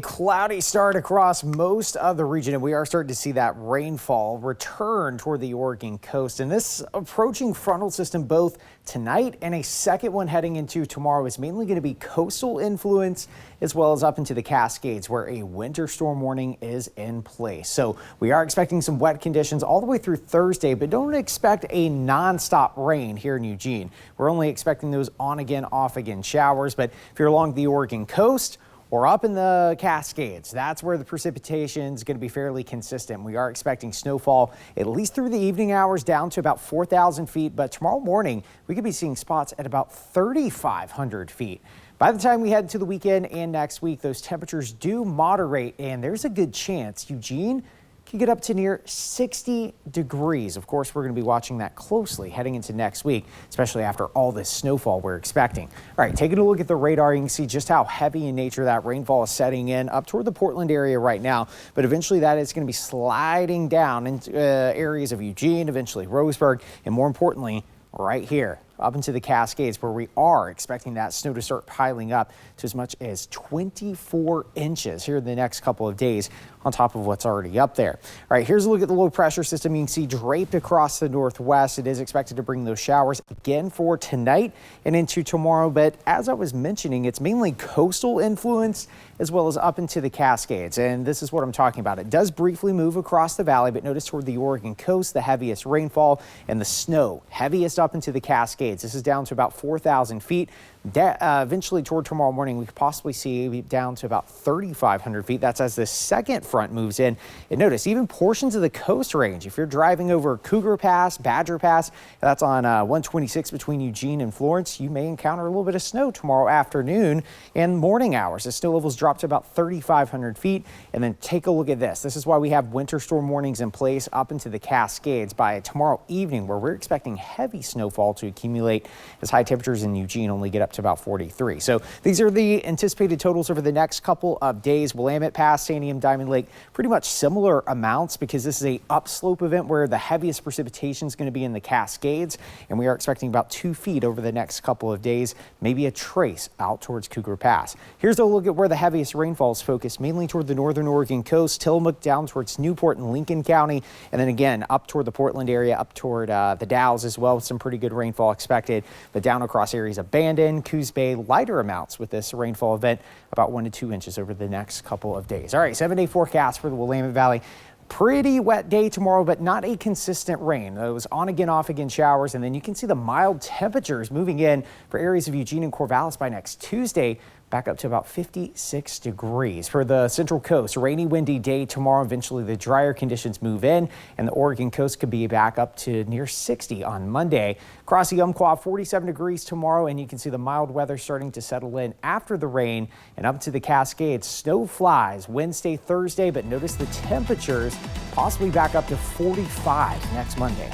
Cloudy start across most of the region, and we are starting to see that rainfall return toward the Oregon coast. And this approaching frontal system both tonight and a second one heading into tomorrow is mainly going to be coastal influence as well as up into the Cascades, where a winter storm warning is in place. So we are expecting some wet conditions all the way through Thursday, but don't expect a nonstop rain here in Eugene. We're only expecting those on again, off again showers. But if you're along the Oregon coast or up in the Cascades, that's where the precipitation is going to be fairly consistent. We are expecting snowfall at least through the evening hours down to about 4,000 feet. But tomorrow morning, we could be seeing spots at about 3,500 feet. By the time we head to the weekend and next week, those temperatures do moderate, and there's a good chance Eugene can get up to near 60 degrees. Of course, we're going to be watching that closely heading into next week, especially after all this snowfall we're expecting. All right, taking a look at the radar, you can see just how heavy in nature that rainfall is setting in up toward the Portland area right now. But eventually that is going to be sliding down into areas of Eugene, eventually Roseburg, and more importantly, right here up into the Cascades, where we are expecting that snow to start piling up to as much as 24 inches here in the next couple of days on top of what's already up there. All right, here's a look at the low pressure system. You can see draped across the northwest. It is expected to bring those showers again for tonight and into tomorrow. But as I was mentioning, it's mainly coastal influence as well as up into the Cascades. And this is what I'm talking about. It does briefly move across the valley, but notice toward the Oregon coast, the heaviest rainfall and the snow heaviest up into the Cascades. This is down to about 4,000 feet. Eventually toward tomorrow morning, we could possibly see down to about 3,500 feet. That's as the second front moves in. And notice even portions of the coast range. If you're driving over Cougar Pass, Badger Pass, that's on 126 between Eugene and Florence, you may encounter a little bit of snow tomorrow afternoon and morning hours. The snow levels drop to about 3,500 feet. And then take a look at this. This is why we have winter storm warnings in place up into the Cascades by tomorrow evening, where we're expecting heavy snowfall to accumulate as high temperatures in Eugene only get up to about 43. So these are the anticipated totals over the next couple of days. Willamette Pass, Santiam, Diamond Lake, pretty much similar amounts because this is a upslope event where the heaviest precipitation is going to be in the Cascades, and we are expecting about 2 feet over the next couple of days, maybe a trace out towards Cougar Pass. Here's a look at where the heaviest rainfall is focused, mainly toward the northern Oregon coast, Tillamook down towards Newport and Lincoln County, and then again up toward the Portland area, up toward the Dalles as well, with some pretty good rainfall expected, but down across areas of Bandon, Coos Bay, lighter amounts with this rainfall event, about 1 to 2 inches over the next couple of days. All right, 7-day forecast for the Willamette Valley. Pretty wet day tomorrow, but not a consistent rain. Those on again, off again showers, and then you can see the mild temperatures moving in for areas of Eugene and Corvallis by next Tuesday, back up to about 56 degrees. For the Central Coast, rainy, windy day tomorrow. Eventually the drier conditions move in, and the Oregon coast could be back up to near 60 on Monday. Across the Umpqua, 47 degrees tomorrow, and you can see the mild weather starting to settle in after the rain, and up to the Cascades. Snow flies Wednesday, Thursday, but notice the temperatures possibly back up to 45 next Monday.